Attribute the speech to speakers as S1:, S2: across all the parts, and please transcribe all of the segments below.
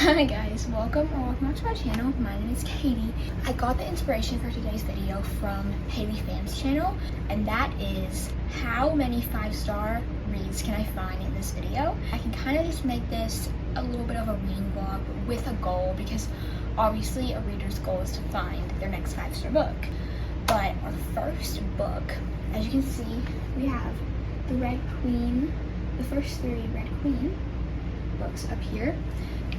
S1: Hi guys, welcome back to my channel. My name is Katie. I got the inspiration for today's video from Haley Pham's channel, and that is how many 5-star reads can I find in this video. I can kind of just make this a little bit of a reading vlog with a goal, because obviously a reader's goal is to find their next 5-star book. But our first book, as you can see, we have The Red Queen, the first 3 Red Queen books up here.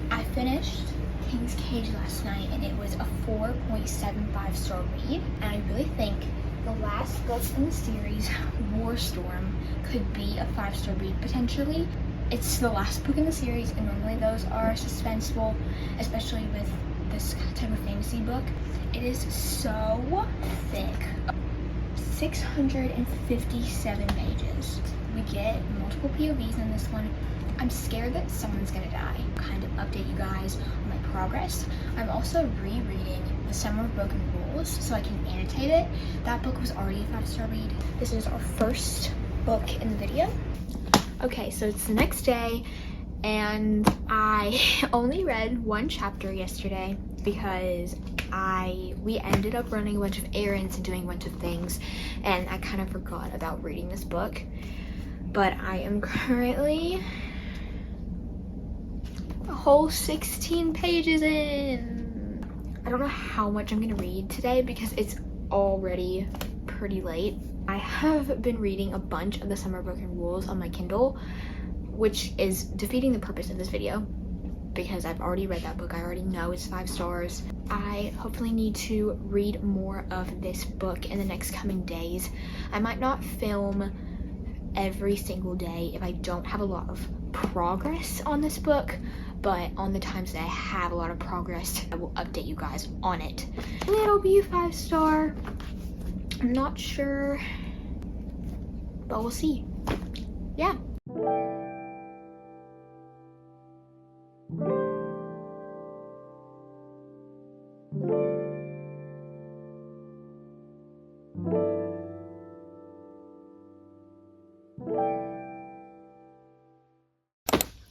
S1: I finished King's Cage last night and it was a 4.75 star read, and I really think the last book in the series, War Storm, could be a 5-star read potentially. It's the last book in the series, and normally those are suspenseful, especially with this type of fantasy book. It is so thick. 657 pages. We get multiple POVs in this one. I'm scared that someone's gonna die. Kind of update you guys on my progress. I'm also rereading The Summer of Broken Rules so I can annotate it. That book was already a 5-star read. This is our first book in the video. Okay, so it's the next day and I only read 1 chapter yesterday because we ended up running a bunch of errands and doing a bunch of things, and I kind of forgot about reading this book. But I am currently a whole 16 pages in. I don't know how much I'm gonna read today because it's already pretty late. I have been reading a bunch of The Summer of Broken Rules on my Kindle, which is defeating the purpose of this video because I've already read that book. I already know it's 5 stars. I hopefully need to read more of this book in the next coming days. I might not film every single day if I don't have a lot of progress on this book, but on the times that I have a lot of progress, I will update you guys on it. It'll be a 5-star. I'm not sure, but we'll see. Yeah.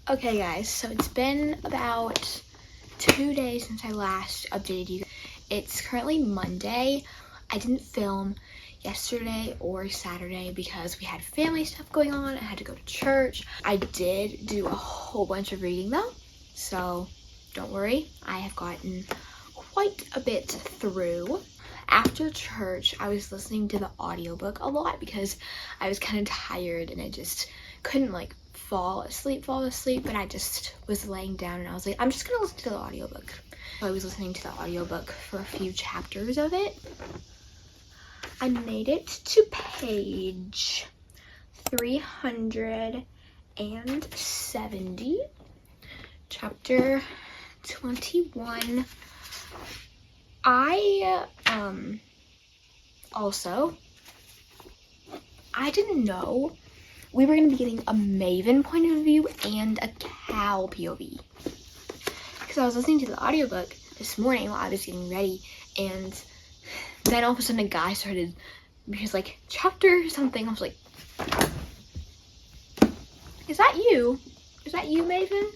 S1: Okay guys, so it's been about 2 days since I last updated you. It's currently Monday. I didn't film yesterday or Saturday because we had family stuff going on. I had to go to church. I did do a whole bunch of reading though, so don't worry. I have gotten quite a bit through. After church, I was listening to the audiobook a lot because I was kind of tired and I just couldn't like fall asleep, but I just was laying down and I was like, I'm just gonna listen to the audiobook. So I was listening to the audiobook for a few chapters of it. I made it to page 370, chapter 21. I didn't know we were going to be getting a Maven point of view and a Cal POV. Because I was listening to the audiobook this morning while I was getting ready, and then all of a sudden a guy started, he was like, chapter something. I was like, is that you? Is that you, Maven?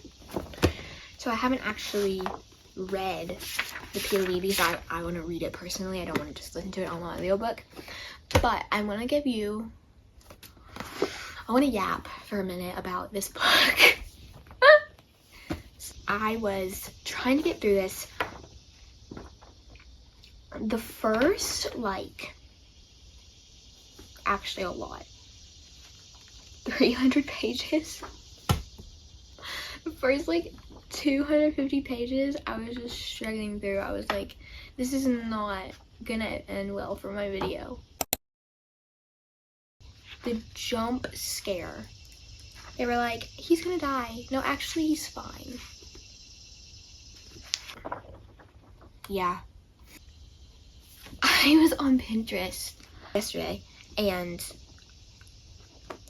S1: So I haven't actually read the POV because I want to read it personally. I don't want to just listen to it on the audiobook. But I want to give you, I want to yap for a minute about this book. I was trying to get through this. The first, actually a lot, 300 pages. The first, 250 pages, I was just struggling through. I was like, this is not gonna end well for my video. The jump scare. They were like, he's gonna die. No, actually, he's fine. Yeah. I was on Pinterest yesterday, and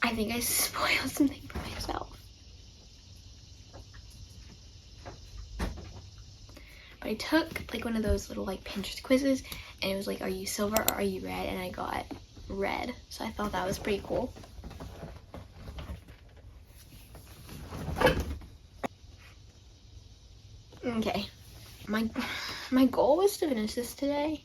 S1: I think I spoiled something for myself. But I took, one of those little, Pinterest quizzes, and it was like, are you silver or are you red? And I got red, so I thought that was pretty cool. Okay, my goal was to finish this today.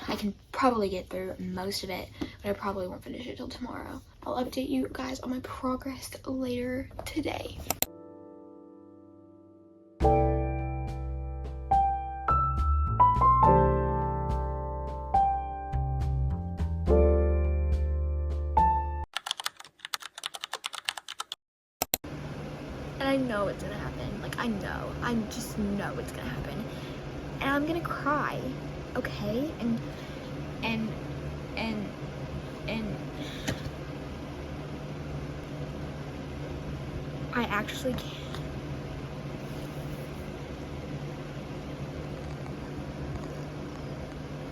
S1: I can probably get through most of it, but I probably won't finish it till tomorrow. I'll update you guys on my progress later today. And I know it's gonna happen. Like, I just know it's gonna happen. And I'm gonna cry, okay? And I actually can't.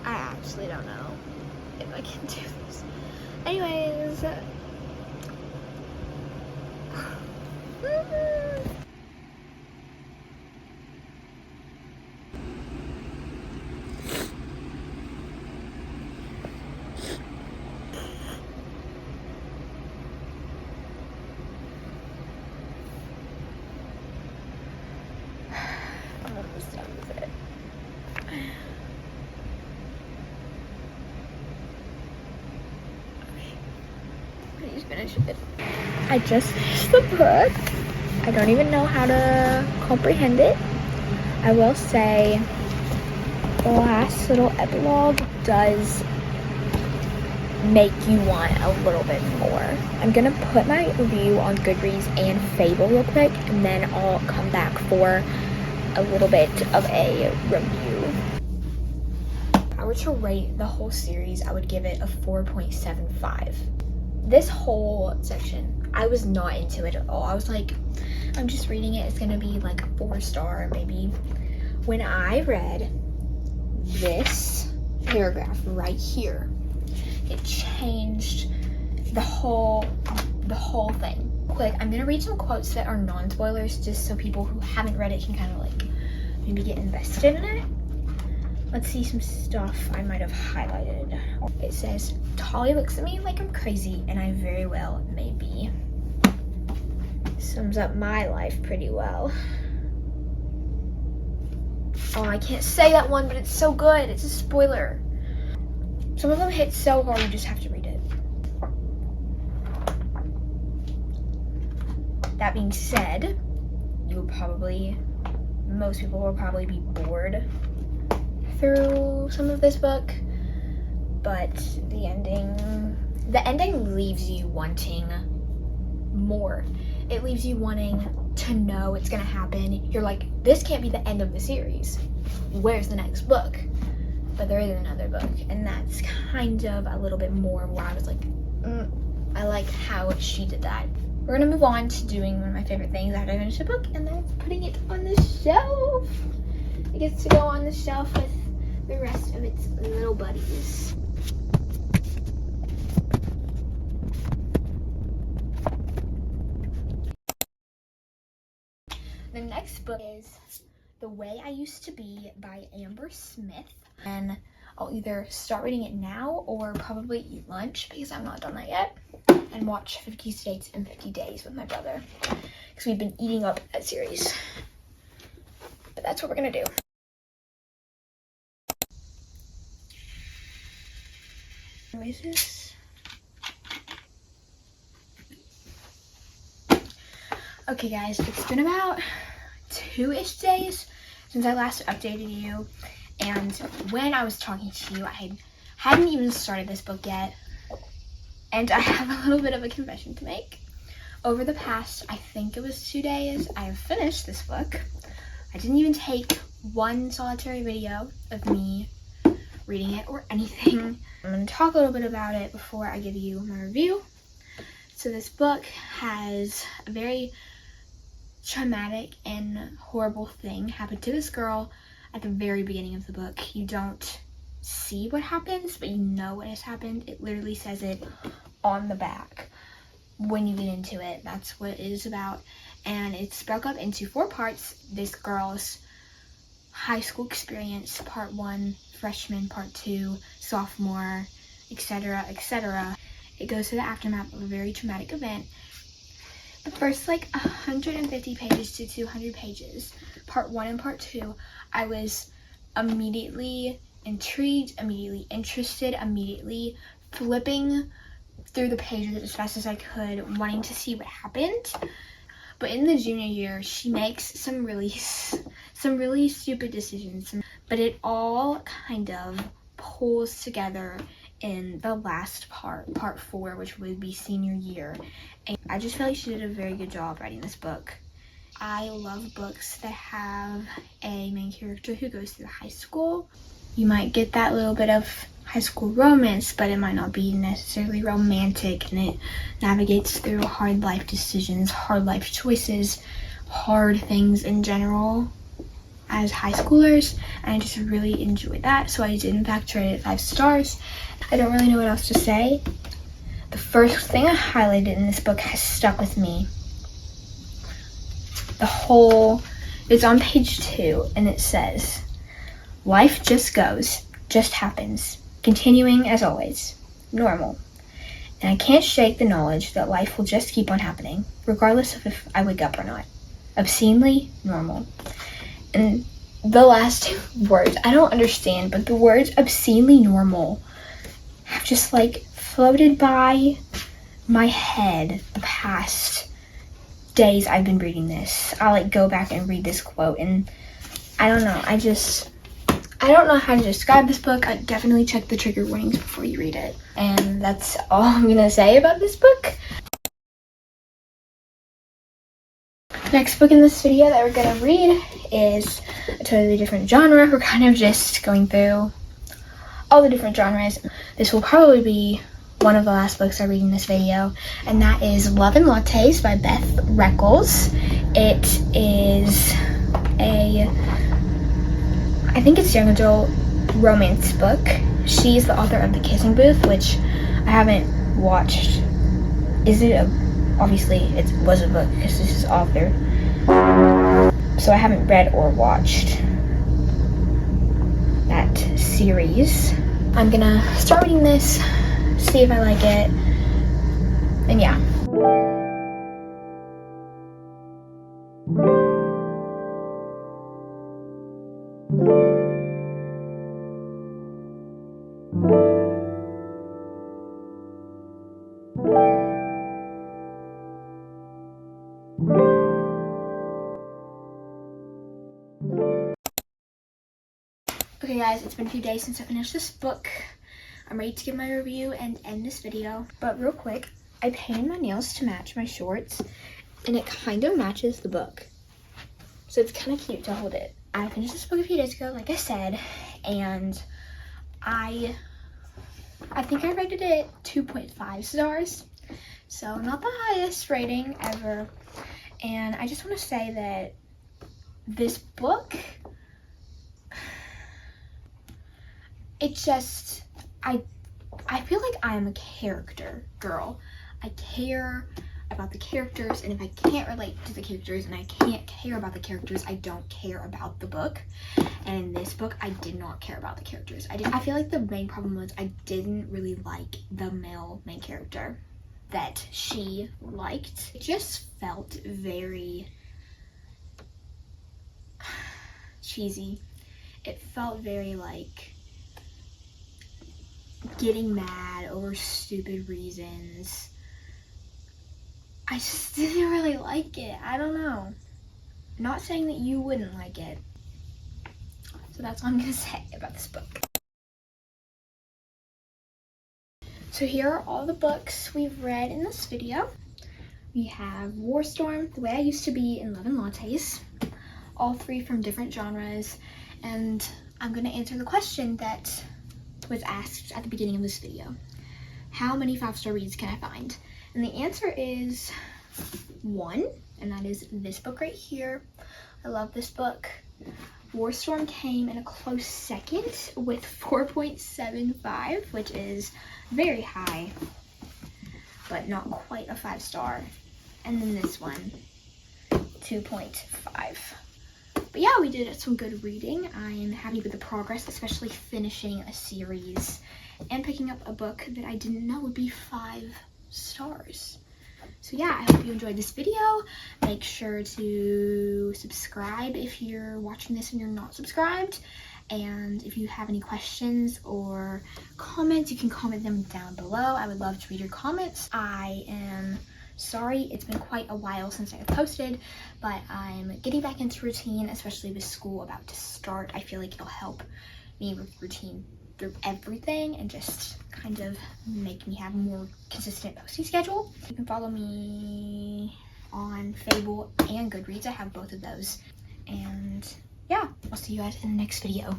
S1: I actually don't know if I can do this. Anyways. I'm almost done with it. I just finished it. I just finished the book. I don't even know how to comprehend it. I will say the last little epilogue does make you want a little bit more. I'm gonna put my review on Goodreads and Fable real quick, and then I'll come back for a little bit of a review. If I were to rate the whole series, I would give it a 4.75. This whole section, I was not into it at all. I was like, I'm just reading it, it's gonna be like 4-star maybe. When I read this paragraph right here, it changed the whole thing. Quick, I'm gonna read some quotes that are non-spoilers just so people who haven't read it can kind of like maybe get invested in it. Let's see some stuff I might have highlighted. It says, Tolly looks at me like I'm crazy, and I very well may be. Sums up my life pretty well. Oh, I can't say that one, but it's so good. It's a spoiler. Some of them hit so hard, you just have to read it. That being said, most people will probably be bored through some of this book, but the ending leaves you wanting more. It leaves you wanting to know it's gonna happen. You're like, this can't be the end of the series. Where's the next book? But there is another book, and that's kind of a little bit more where I was like, I like how she did that. We're gonna move on to doing one of my favorite things after I finish the book, and that's putting it on the shelf. It gets to go on the shelf with the rest of its little buddies. The next book is The Way I Used to Be by Amber Smith, and I'll either start reading it now or probably eat lunch because I'm not done that yet, and watch 50 States in 50 Days with my brother because we've been eating up that series. But that's what we're gonna do. Noises. Okay guys, it's been about 2-ish days since I last updated you, and when I was talking to you, I hadn't even started this book yet, and I have a little bit of a confession to make. Over the past, I think it was 2 days, I have finished this book. I didn't even take one solitary video of me reading it or anything. I'm going to talk a little bit about it before I give you my review. So this book has a very traumatic and horrible thing happen to this girl at the very beginning of the book. You don't see what happens, but you know what has happened. It literally says it on the back when you get into it. That's what it is about. And it's broke up into 4 parts. This girl's high school experience, part 1, freshman, part 2, sophomore, etc., etc. It goes to the aftermath of a very traumatic event. The first like 150 pages to 200 pages part 1 and part 2, I was immediately intrigued, immediately interested, immediately flipping through the pages as fast as I could, wanting to see what happened. But in the junior year, she makes some really stupid decisions, but it all kind of pulls together in the last part 4, which would be senior year. And I just feel like she did a very good job writing this book. I love books that have a main character who goes through high school. You might get that little bit of high school romance, but it might not be necessarily romantic, and it navigates through hard life decisions, hard life choices, hard things in general as high schoolers, and I just really enjoyed that. So I did in fact rate it 5 stars. I don't really know what else to say. The first thing I highlighted in this book has stuck with me. It's on page 2, and it says, "Life just goes, just happens, continuing as always, normal. And I can't shake the knowledge that life will just keep on happening, regardless of if I wake up or not. Obscenely normal." And the last 2 words, I don't understand, but the words obscenely normal have just like floated by my head the past days I've been reading this. I'll like go back and read this quote, and I don't know, I don't know how to describe this book. I definitely check the trigger warnings before you read it. And that's all I'm gonna say about this book. Next book in this video that we're gonna read is a totally different genre. We're kind of just going through all the different genres. This will probably be one of the last books I read in this video, and that is Love and Lattes by Beth Reckles. It is I think it's young adult romance book. She's the author of The Kissing Booth, which I haven't watched. Obviously it was a book because this is author. So I haven't read or watched that series. I'm gonna start reading this, see if I like it, and yeah. Okay guys, it's been a few days since I finished this book. I'm ready to give my review and end this video. But real quick, I painted my nails to match my shorts, and it kind of matches the book. So it's kind of cute to hold it. I finished this book a few days ago, like I said, and I think I rated it 2.5 stars. So not the highest rating ever. And I just want to say that this book, it's just, I feel like I am a character girl. I care about the characters, and if I can't relate to the characters and I can't care about the characters, I don't care about the book. And in this book, I did not care about the characters. I feel like the main problem was I didn't really like the male main character that she liked. It just felt very cheesy. It felt very like getting mad over stupid reasons. I just didn't really like it. I don't know. Not saying that you wouldn't like it. So that's all I'm gonna say about this book. So here are all the books we've read in this video. We have Warstorm, The Way I Used to Be, and Love and Lattes. All 3 from different genres. And I'm gonna answer the question that was asked at the beginning of this video. How many 5-star reads can I find? And the answer is 1, and that is this book right here. I love this book. Warstorm came in a close second with 4.75, which is very high, but not quite a 5-star. And then this one, 2.5. But yeah, we did some good reading. I am happy with the progress, especially finishing a series and picking up a book that I didn't know would be 5 stars. So yeah, I hope you enjoyed this video. Make sure to subscribe if you're watching this and you're not subscribed. And if you have any questions or comments, you can comment them down below. I would love to read your comments. I am sorry it's been quite a while since I have posted, but I'm getting back into routine, especially with school about to start. I feel like it'll help me with routine through everything and just kind of make me have a more consistent posting schedule. You can follow me on Fable and Goodreads. I have both of those. And yeah, I'll see you guys in the next video.